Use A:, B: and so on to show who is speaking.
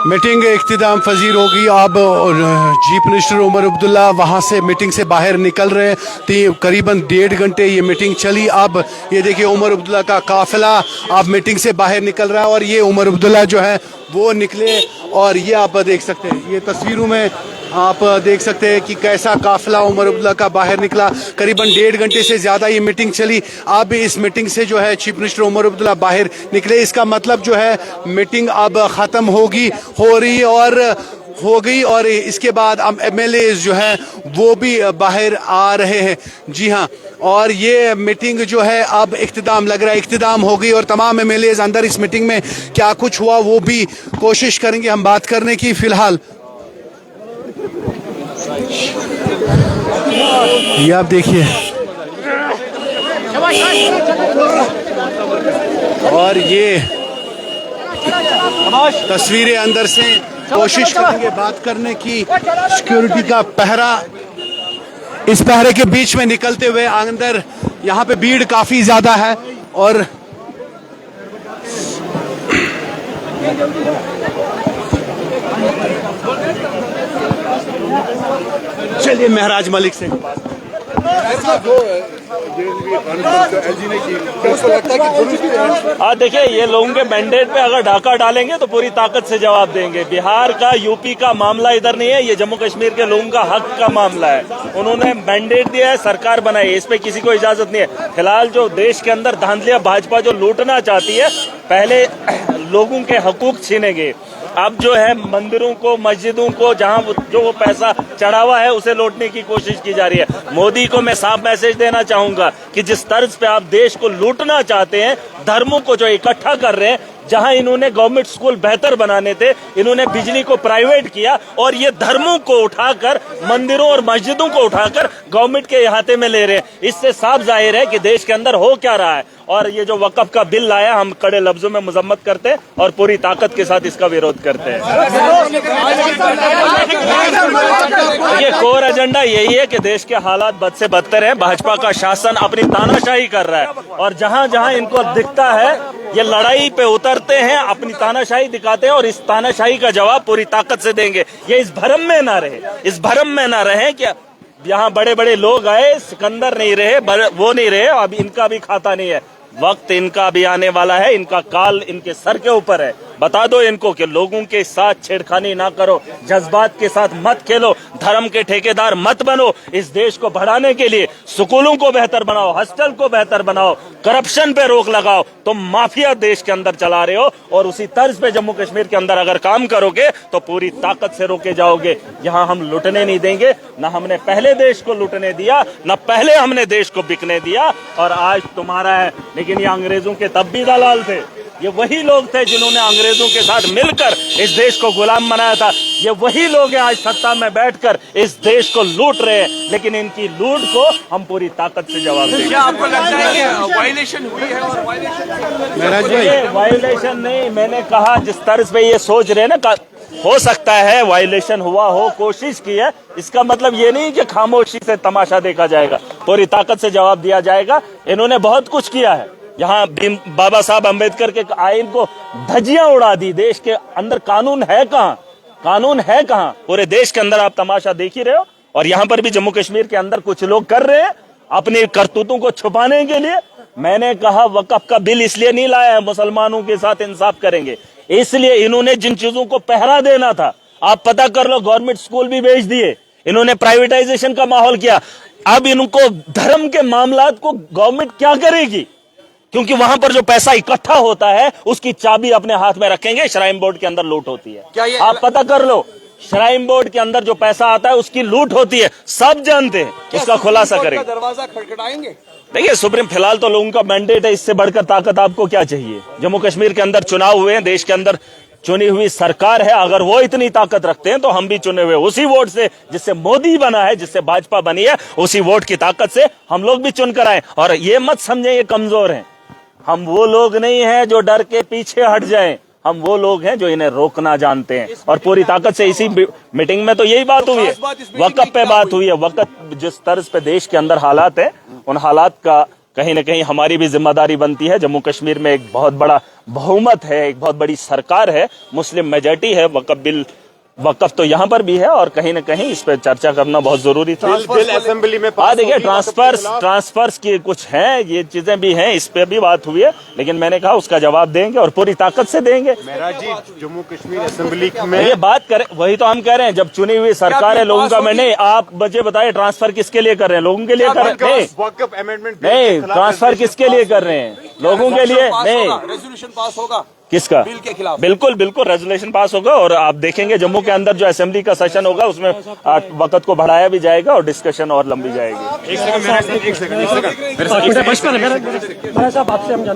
A: Meeting इख्तिताम पजीर होगी। अब chief minister Omar Abdullah वहाँ से मीटिंग से बाहर निकल रहे हैं। करीबन 1.5 घंटे ये मीटिंग चली। अब ये देखिए उमर अब्दुल्ला का काफिला अब मीटिंग से बाहर निकल रहा है और ये उमर अब्दुल्ला जो है वो निकले और ये आप देख सकते हैं, ये तस्वीरों में आप देख सकते हैं कि कैसा काफिला उमर अब्दुल्ला का बाहर निकला। करीबन 1.5 घंटे से ज़्यादा ये मीटिंग चली। अब इस मीटिंग से जो है चीफ मिनिस्टर उमर अब्दुल्ला बाहर निकले। इसका मतलब जो है मीटिंग अब ख़त्म हो गई और इसके बाद अब MLA जो है वो भी बाहर आ रहे हैं। जी हाँ, और ये मीटिंग जो है अब इख्तिताम लग रहा है, इख्तिताम हो गई और तमाम MLAs अंदर इस मीटिंग में क्या कुछ हुआ वो भी कोशिश करेंगे हम बात करने की। फिलहाल ये आप देखिए और ये तस्वीरें अंदर से कोशिश करेंगे बात करने की। सिक्योरिटी का पहरा, इस पहरे के बीच में निकलते हुए अंदर यहाँ पे भीड़ काफी ज्यादा है और चलिए महराज मलिक से
B: देखिए, ये लोगों के मैंडेट पे अगर डाका डालेंगे तो पूरी ताकत से जवाब देंगे। बिहार का, यूपी का मामला इधर नहीं है, ये जम्मू कश्मीर के लोगों का हक का मामला है। उन्होंने मैंडेट दिया है, सरकार बनाई है, इस पे किसी को इजाजत नहीं है। फिलहाल जो देश के अंदर धांधलियां भाजपा जो लूटना चाहती है, पहले लोगों के हकूक छीनेंगे, अब जो है मंदिरों को, मस्जिदों को, जहां जो वो पैसा चढ़ा हुआ है उसे लौटने की कोशिश की जा रही है। मोदी को मैं साफ मैसेज देना चाहूंगा कि जिस तर्ज पे आप देश को लूटना चाहते हैं, धर्मों को जो इकट्ठा कर रहे हैं, जहां इन्होंने गवर्नमेंट स्कूल बेहतर बनाने थे, इन्होंने बिजली को प्राइवेट किया और ये धर्मों को उठाकर, मंदिरों और मस्जिदों को उठाकर गवर्नमेंट के इहाते में ले रहे हैं। इससे साफ जाहिर है कि देश के अंदर हो क्या रहा है। और ये जो वक्फ का बिल लाया, हम कड़े लफ्जों में मजम्मत करते हैं और पूरी ताकत के साथ इसका विरोध करते हैं। ये कोर एजेंडा यही है कि देश के हालात बद से बदतर है। भाजपा का शासन अपनी तानाशाही कर रहा है और जहां जहां इनको दिखता है ये लड़ाई पे उतरते हैं, अपनी तानाशाही दिखाते हैं और इस तानाशाही का जवाब पूरी ताकत से देंगे। ये इस भ्रम में ना रहे, इस भ्रम में ना रहे कि यहाँ बड़े बड़े लोग आए, सिकंदर नहीं रहे, वो नहीं रहे, अब इनका भी खाता नहीं है। वक्त इनका भी आने वाला है, इनका काल इनके सर के ऊपर है। बता दो इनको कि लोगों के साथ छेड़खानी ना करो, जज्बात के साथ मत खेलो, धर्म के ठेकेदार मत बनो। इस देश को बढ़ाने के लिए स्कूलों को बेहतर बनाओ, हॉस्टल को बेहतर बनाओ, करप्शन पे रोक लगाओ। तुम माफिया देश के अंदर चला रहे हो और उसी तर्ज पे जम्मू कश्मीर के अंदर अगर काम करोगे तो पूरी ताकत से रोके जाओगे। यहाँ हम लुटने नहीं देंगे, न हमने पहले देश को लुटने दिया, न पहले हमने देश को बिकने दिया और आज तुम्हारा है। लेकिन ये अंग्रेजों के तब भी दलाल थे, ये वही लोग थे जिन्होंने अंग्रेजों के साथ मिलकर इस देश को गुलाम बनाया था। ये वही लोग हैं आज सत्ता में बैठकर इस देश को लूट रहे हैं, लेकिन इनकी लूट को हम पूरी ताकत से जवाब देंगे।
C: क्या आपको लगता है कि वायलेशन हुई है? और
B: वायलेशन नहीं, मैंने कहा जिस तर्ज पे ये सोच रहे हैं ना, हो सकता है वायलेशन हुआ हो, कोशिश की है, इसका मतलब ये नहीं कि खामोशी से तमाशा देखा जाएगा, पूरी ताकत से जवाब दिया जाएगा। इन्होंने बहुत कुछ किया है, यहाँ बाबा साहब अम्बेडकर के आइन को धज्जियां उड़ा दी। देश के अंदर कानून है कहाँ? कानून है कहाँ? पूरे देश के अंदर आप तमाशा देख ही रहे हो। और यहाँ पर भी जम्मू कश्मीर के अंदर कुछ लोग कर रहे हैं अपनी करतूतों को छुपाने के लिए। मैंने कहा वक्फ का बिल इसलिए नहीं लाया है, मुसलमानों के साथ इंसाफ करेंगे, इसलिए इन्होंने जिन चीजों को पहरा देना था, आप पता कर लो, गवर्नमेंट स्कूल भी बेच दिए, इन्होंने प्राइवेटाइजेशन का माहौल किया। अब इनको धर्म के मामलात को गवर्नमेंट क्या करेगी? क्योंकि वहां पर जो पैसा इकट्ठा होता है उसकी चाबी अपने हाथ में रखेंगे। श्राइन बोर्ड के अंदर लूट होती है, आप पता कर लो, श्राइन बोर्ड के अंदर जो पैसा आता है उसकी लूट होती है, सब जानते हैं। उसका खुलासा करेंगे,
C: दरवाजा खटखटाएंगे।
B: देखिए सुप्रीम, फिलहाल तो लोगों का मैंडेट है, इससे बढ़कर ताकत आपको क्या चाहिए? जम्मू कश्मीर के अंदर चुनाव हुए हैं, देश के अंदर चुनी हुई सरकार है, अगर वो इतनी ताकत रखते हैं तो हम भी चुने हुए उसी वोट से जिससे मोदी बना है, जिससे भाजपा बनी है, उसी वोट की ताकत से हम लोग भी चुनकर आए। और ये मत समझे ये कमजोर हैं, हम वो लोग नहीं हैं जो डर के पीछे हट जाएं, हम वो लोग हैं जो इन्हें रोकना जानते हैं। और पूरी ताकत से इसी मीटिंग में तो यही बात हुई है, वक्फ पे बात हुई है। वक्फ जिस तर्ज पे देश के अंदर हालात है, उन हालात का कहीं ना कहीं हमारी भी जिम्मेदारी बनती है। जम्मू कश्मीर में एक बहुत बड़ा बहुमत है, एक बहुत बड़ी सरकार है, मुस्लिम मेजॉरिटी है, वक़्फ़ तो यहाँ पर भी है और कहीं ना कहीं इस पर चर्चा करना बहुत जरूरी था।
D: बिल असेंबली में
B: देखिए ट्रांसफर्स की कुछ हैं, ये चीजें भी हैं, इस पे भी बात हुई है, लेकिन मैंने कहा उसका जवाब देंगे और पूरी ताकत से देंगे।
D: मेहराज जी, जम्मू कश्मीर असेंबली में
B: ये बात करें, वही तो हम कह रहे हैं, जब चुनी हुई सरकार है लोगों का, मैंने आप मुझे बताइए ट्रांसफर किसके लिए कर रहे हैं? लोगों के लिए कर रहे हैं?
D: वक्फ अमेंडमेंट
B: नहीं, ट्रांसफर किसके लिए कर रहे हैं? लोगों के लिए नहीं।
C: रेजोल्यूशन पास होगा
B: किसका?
C: बिल के खिलाफ।
B: बिल्कुल बिल्कुल रेजोल्यूशन पास होगा और आप देखेंगे जम्मू के अंदर जो असेंबली का सेशन होगा उसमें वक्त को बढ़ाया भी जाएगा और डिस्कशन और लंबी जाएगी।
D: एक सेकंड